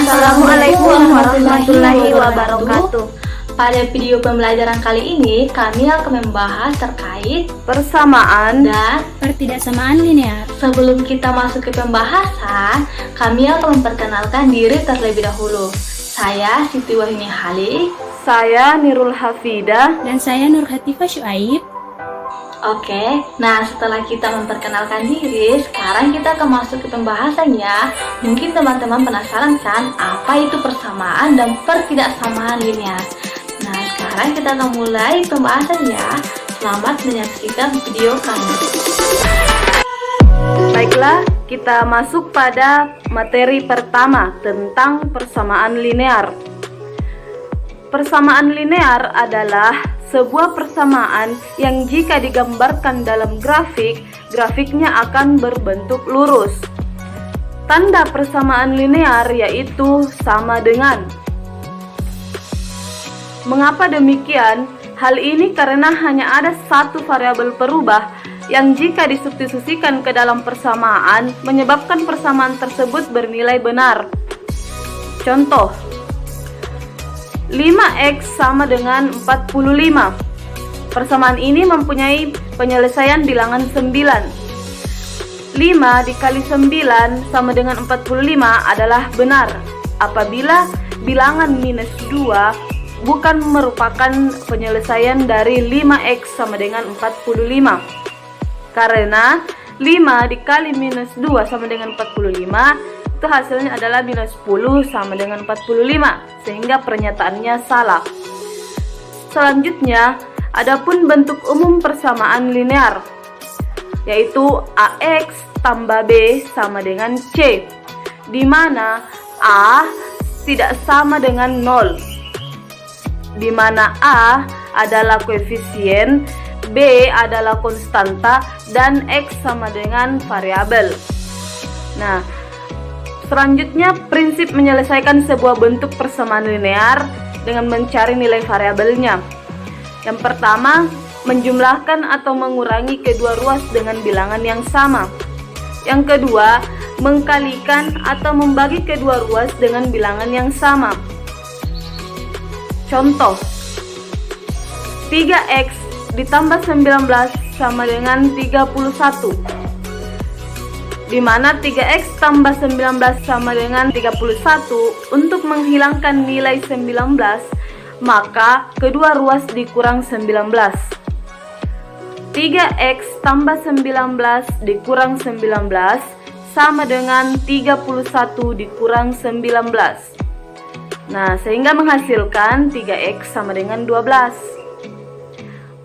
Assalamualaikum warahmatullahi wabarakatuh. Pada video pembelajaran kali ini, kami akan membahas terkait persamaan dan pertidaksamaan linear. sebelum kita masuk ke pembahasan, kami akan memperkenalkan diri terlebih dahulu. Saya Siti Wahini Halik. saya Nirul Hafida. Dan saya Nur Hatifah Syuaib. Oke, nah setelah kita memperkenalkan diri, sekarang kita akan masuk ke pembahasannya. Mungkin teman-teman penasaran kan, apa itu persamaan dan pertidaksamaan linear? Nah, sekarang kita akan mulai pembahasannya. Selamat menyaksikan video kami. Baiklah, kita masuk pada materi pertama tentang persamaan linear. Persamaan linear adalah sebuah persamaan yang jika digambarkan dalam grafik, grafiknya akan berbentuk lurus. Tanda persamaan linear yaitu sama dengan. Mengapa demikian? Hal ini karena hanya ada satu variabel perubah yang jika disubstitusikan ke dalam persamaan menyebabkan persamaan tersebut bernilai benar. Contoh, 5x sama dengan 45. Persamaan ini mempunyai penyelesaian bilangan 9. 5 dikali 9 sama dengan 45 adalah benar apabila bilangan minus 2 bukan merupakan penyelesaian dari 5x sama dengan 45. Karena 5 dikali minus 2 sama dengan 45, itu hasilnya adalah minus 10 sama dengan 45, sehingga pernyataannya salah. Selanjutnya, adapun bentuk umum persamaan linear, yaitu AX tambah B sama dengan C, di mana A tidak sama dengan 0, di mana A adalah koefisien, B adalah konstanta, dan X sama dengan variabel. Nah, selanjutnya prinsip menyelesaikan sebuah bentuk persamaan linear dengan mencari nilai variabelnya. Yang pertama, menjumlahkan atau mengurangi kedua ruas dengan bilangan yang sama. Yang kedua, mengkalikan atau membagi kedua ruas dengan bilangan yang sama. Contoh, 3x ditambah 19 sama dengan 31, di mana 3x tambah 19 sama dengan 31. Untuk menghilangkan nilai 19, maka kedua ruas dikurang 19. 3x tambah 19 dikurang 19 sama dengan 31 dikurang 19. Nah, sehingga menghasilkan 3x sama dengan 12.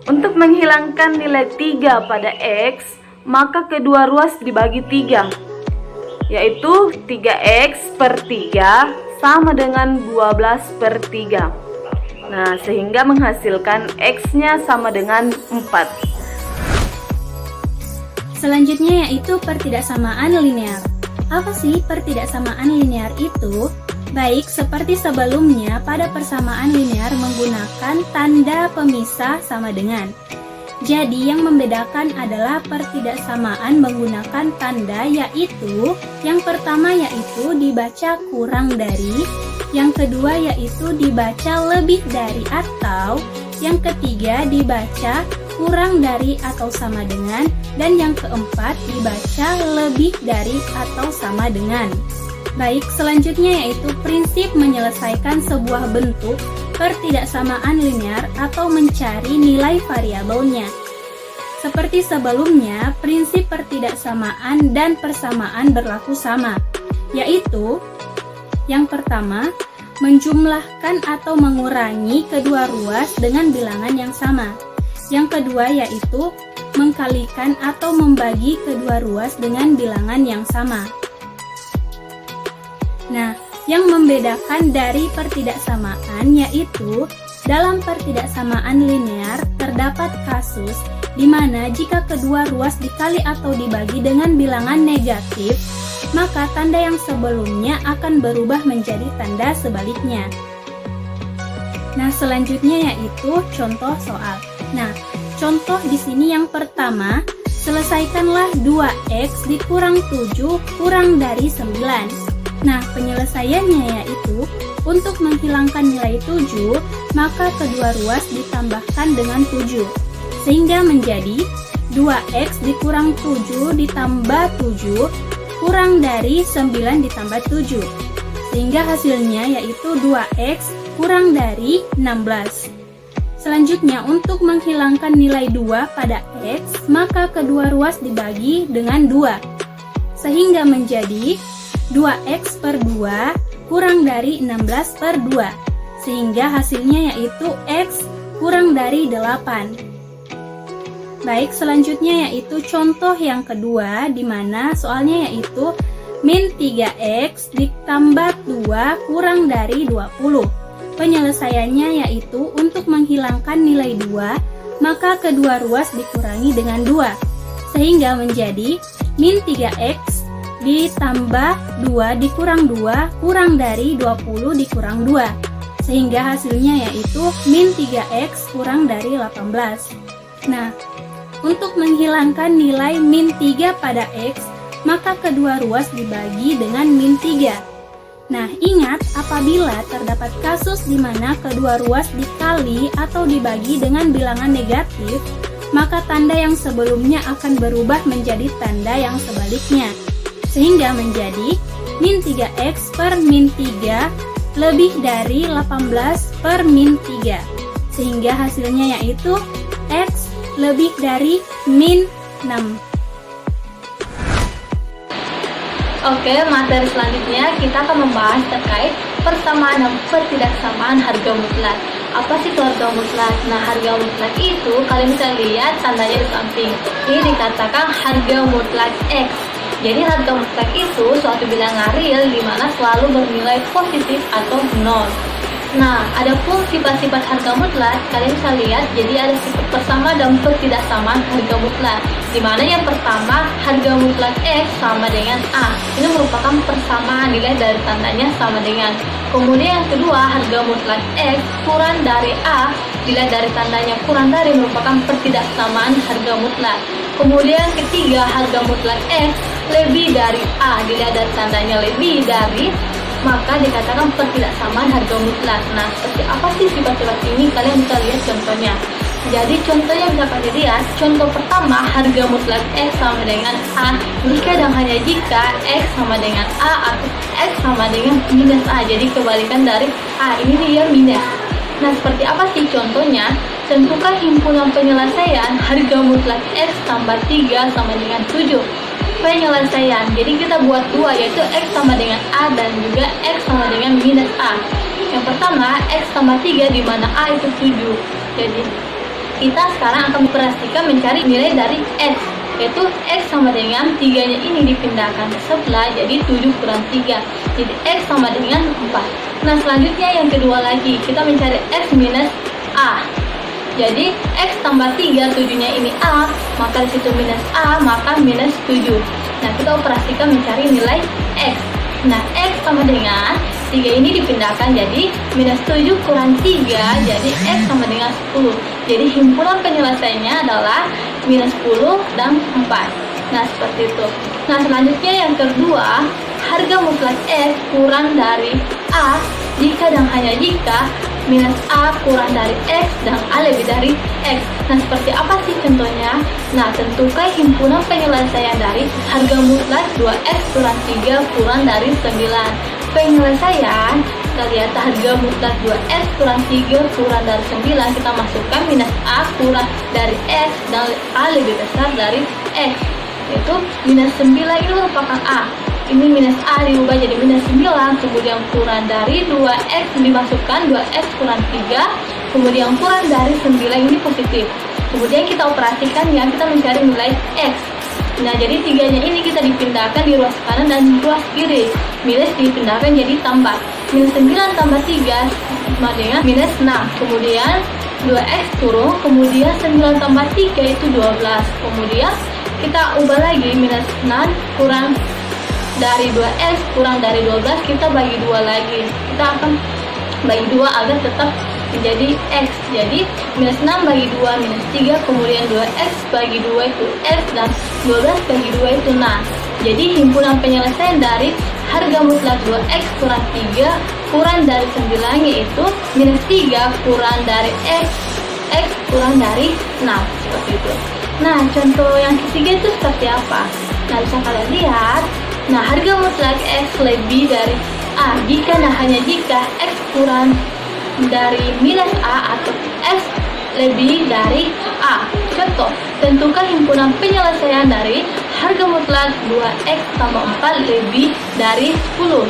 Untuk menghilangkan nilai 3 pada x, maka kedua ruas dibagi 3, yaitu 3x per 3 sama dengan 12 per 3. Nah, sehingga menghasilkan x-nya sama dengan 4. Selanjutnya yaitu pertidaksamaan linear. Apa sih pertidaksamaan linear itu? Baik, seperti sebelumnya, pada persamaan linear menggunakan tanda pemisah sama dengan. Jadi, yang membedakan adalah pertidaksamaan menggunakan tanda, yaitu yang pertama yaitu dibaca kurang dari, yang kedua yaitu dibaca lebih dari, atau yang ketiga dibaca kurang dari atau sama dengan, dan yang keempat dibaca lebih dari atau sama dengan. Baik, selanjutnya yaitu prinsip menyelesaikan sebuah bentuk pertidaksamaan linear atau mencari nilai variabelnya. Seperti sebelumnya, prinsip pertidaksamaan dan persamaan berlaku sama, yaitu yang pertama, menjumlahkan atau mengurangi kedua ruas dengan bilangan yang sama. Yang kedua yaitu mengkalikan atau membagi kedua ruas dengan bilangan yang sama. Nah, yang membedakan dari pertidaksamaan yaitu dalam pertidaksamaan linear terdapat kasus di mana jika kedua ruas dikali atau dibagi dengan bilangan negatif, maka tanda yang sebelumnya akan berubah menjadi tanda sebaliknya. Nah, selanjutnya yaitu contoh soal. Nah, contoh di sini yang pertama, selesaikanlah 2x dikurang 7 kurang dari 9. Nah, penyelesaiannya yaitu untuk menghilangkan nilai 7, maka kedua ruas ditambahkan dengan 7. Sehingga menjadi 2x dikurang 7 ditambah 7 kurang dari 9 ditambah 7. Sehingga hasilnya yaitu 2x kurang dari 16. Selanjutnya, untuk menghilangkan nilai 2 pada x, maka kedua ruas dibagi dengan 2. Sehingga menjadi 2x per 2 kurang dari 16 per 2. Sehingga hasilnya yaitu x kurang dari 8. Baik, selanjutnya yaitu contoh yang kedua, di mana soalnya yaitu min 3x ditambah 2 kurang dari 20. Penyelesaiannya yaitu untuk menghilangkan nilai 2, maka kedua ruas dikurangi dengan 2. Sehingga menjadi min 3x ditambah 2 dikurang 2 kurang dari 20 dikurang 2. Sehingga hasilnya yaitu min 3x kurang dari 18. Nah, untuk menghilangkan nilai min 3 pada x, maka kedua ruas dibagi dengan min 3. Nah, ingat apabila terdapat kasus di mana kedua ruas dikali atau dibagi dengan bilangan negatif, maka tanda yang sebelumnya akan berubah menjadi tanda yang sebaliknya. Sehingga menjadi min 3x per min 3 lebih dari 18 per min 3. Sehingga hasilnya yaitu x lebih dari min 6. Oke, materi selanjutnya kita akan membahas terkait persamaan dan pertidaksamaan harga mutlak. Apa sih itu harga mutlak? Nah, harga mutlak itu kalian bisa lihat tandanya di samping. Ini dikatakan harga mutlak X. Jadi harga mutlak itu suatu bilangan real di mana selalu bernilai positif atau nol. Nah, adapun sifat-sifat harga mutlak, kalian bisa lihat jadi ada sifat persamaan dan pertidaksamaan harga mutlak. Di mana yang pertama, harga mutlak X sama dengan A. Ini merupakan persamaan, nilai dari tandanya sama dengan. Kemudian yang kedua, harga mutlak X kurang dari A, nilai dari tandanya kurang dari, merupakan pertidaksamaan harga mutlak. Kemudian yang ketiga, harga mutlak X lebih dari A, nilai dari tandanya lebih dari, maka dikatakan pertidaksamaan harga mutlak. Nah, seperti apa sih sifat-sifat ini? Kalian bisa lihat contohnya. Jadi contohnya bisa kalian lihat. Contoh pertama, harga mutlak X sama dengan A jika dan hanya jika X sama dengan A atau X sama dengan minus A. Jadi kebalikan dari A, ini dia minus. Nah, seperti apa sih contohnya? Tentukan himpunan penyelesaian harga mutlak X tambah 3 sama dengan 7. Penyelesaian, jadi kita buat dua, yaitu X sama dengan A dan juga X sama dengan minus A. Yang pertama, X tambah 3 di mana A itu 7. Jadi kita sekarang akan memperhatikan mencari nilai dari X, yaitu X sama dengan 3-nya ini dipindahkan ke sebelah, jadi 7 kurang 3, jadi X sama dengan 4. Nah, selanjutnya yang kedua lagi, kita mencari X minus A. Jadi X tambah 3, 7-nya ini A, maka disitu minus A, maka minus 7. Nah, kita operasikan mencari nilai X. Nah, X sama dengan 3 ini dipindahkan jadi minus 7 kurang 3, jadi X sama dengan 10. Jadi himpunan penyelesaiannya adalah minus 10 dan 4. Nah, seperti itu. Nah, selanjutnya yang kedua, harga mutlak X kurang dari A jika dan hanya jika minus A kurang dari X dan A lebih dari X. Nah, seperti apa sih contohnya? Nah, tentukan himpunan penyelesaian dari harga mutlak 2X kurang 3 kurang dari 9. Penyelesaian, kita lihat harga mutlak 2X kurang 3 kurang dari 9, kita masukkan minus A kurang dari X dan A lebih besar dari X, yaitu minus 9 ini merupakan A. Ini minus A diubah jadi minus 9, kemudian kurang dari 2X dimasukkan 2X kurang 3, kemudian kurang dari 9 ini positif. Kemudian kita operasikan ya, kita mencari nilai X. Nah, jadi 3-nya ini kita dipindahkan di ruas kanan dan ruas kiri. Minus dipindahkan jadi tambah. Minus 9 tambah 3 sama dengan minus 6. Kemudian 2X turun, kemudian 9 tambah 3 itu 12. Kemudian kita ubah lagi, minus 6 kurang dari 2X kurang dari 12, kita bagi 2 lagi. Kita akan bagi 2 agar tetap menjadi X. Jadi minus 6 bagi 2 minus 3, kemudian 2X bagi 2 itu X, dan 12 bagi 2 itu 6. Jadi himpunan penyelesaian dari harga mutlak 2 kurang 3 kurang dari 9, yaitu minus 3 kurang dari X kurang dari 6, seperti itu. Nah, contoh yang ketiga itu seperti apa? Nah, bisa kalian lihat. Nah, harga mutlak X lebih dari A hanya jika X kurang dari minus A atau X lebih dari A. Contoh, tentukan himpunan penyelesaian dari harga mutlak 2X tambah 4 lebih dari 10.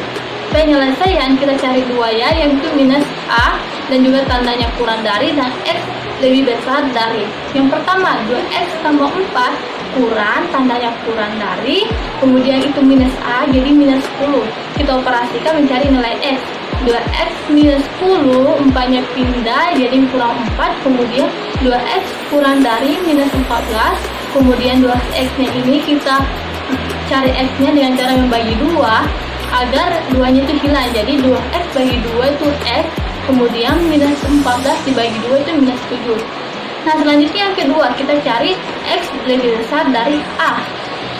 Penyelesaian kita cari dua ya, yaitu minus A dan juga tandanya kurang dari dan X lebih besar dari. Yang pertama 2X tambah 4 kurang, tandanya kurang dari, kemudian itu minus A jadi minus 10. Kita operasikan mencari nilai X. 2X minus 10, 4-nya pindah jadi kurang 4, kemudian 2X kurang dari minus 14, kemudian 2X-nya ini kita cari X-nya dengan cara membagi 2 agar 2-nya itu hilang, jadi 2X bagi 2 itu X, kemudian minus 14 dibagi 2 itu minus 7. Nah, selanjutnya yang kedua, kita cari X lebih besar dari A,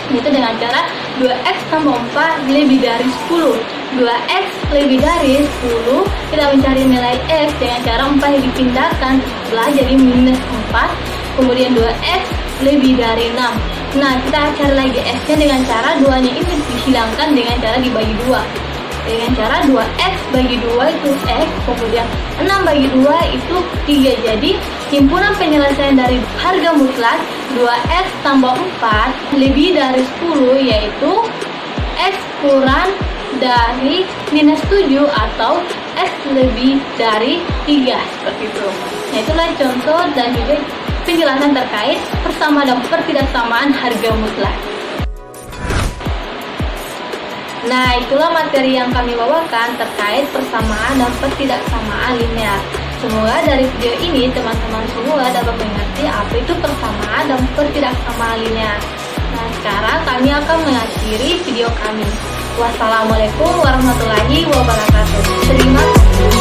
itu dengan cara 2X tambah 4 lebih dari 10. 2X lebih dari 10, kita mencari nilai X dengan cara 4 yang dipindahkan sebelah jadi minus 4, kemudian 2X lebih dari 6. Nah, kita cari lagi X-nya dengan cara 2-nya ini dihilangkan dengan cara dibagi 2. Dengan cara 2X bagi 2 itu X, kemudian 6 bagi 2 itu 3. Jadi, himpunan penyelesaian dari harga mutlak 2X tambah 4 lebih dari 10, yaitu X kurang dari minus 7 atau X lebih dari 3, seperti itu. Nah, itulah contoh dan juga penjelasan terkait persamaan dan pertidaksamaan harga mutlak. Nah, itulah materi yang kami bawakan terkait persamaan dan pertidaksamaan linear. Semoga dari video ini teman-teman semua dapat mengerti apa itu persamaan dan pertidaksamaan linear. Nah, sekarang kami akan mengakhiri video kami. Wassalamualaikum warahmatullahi wabarakatuh. Terima kasih.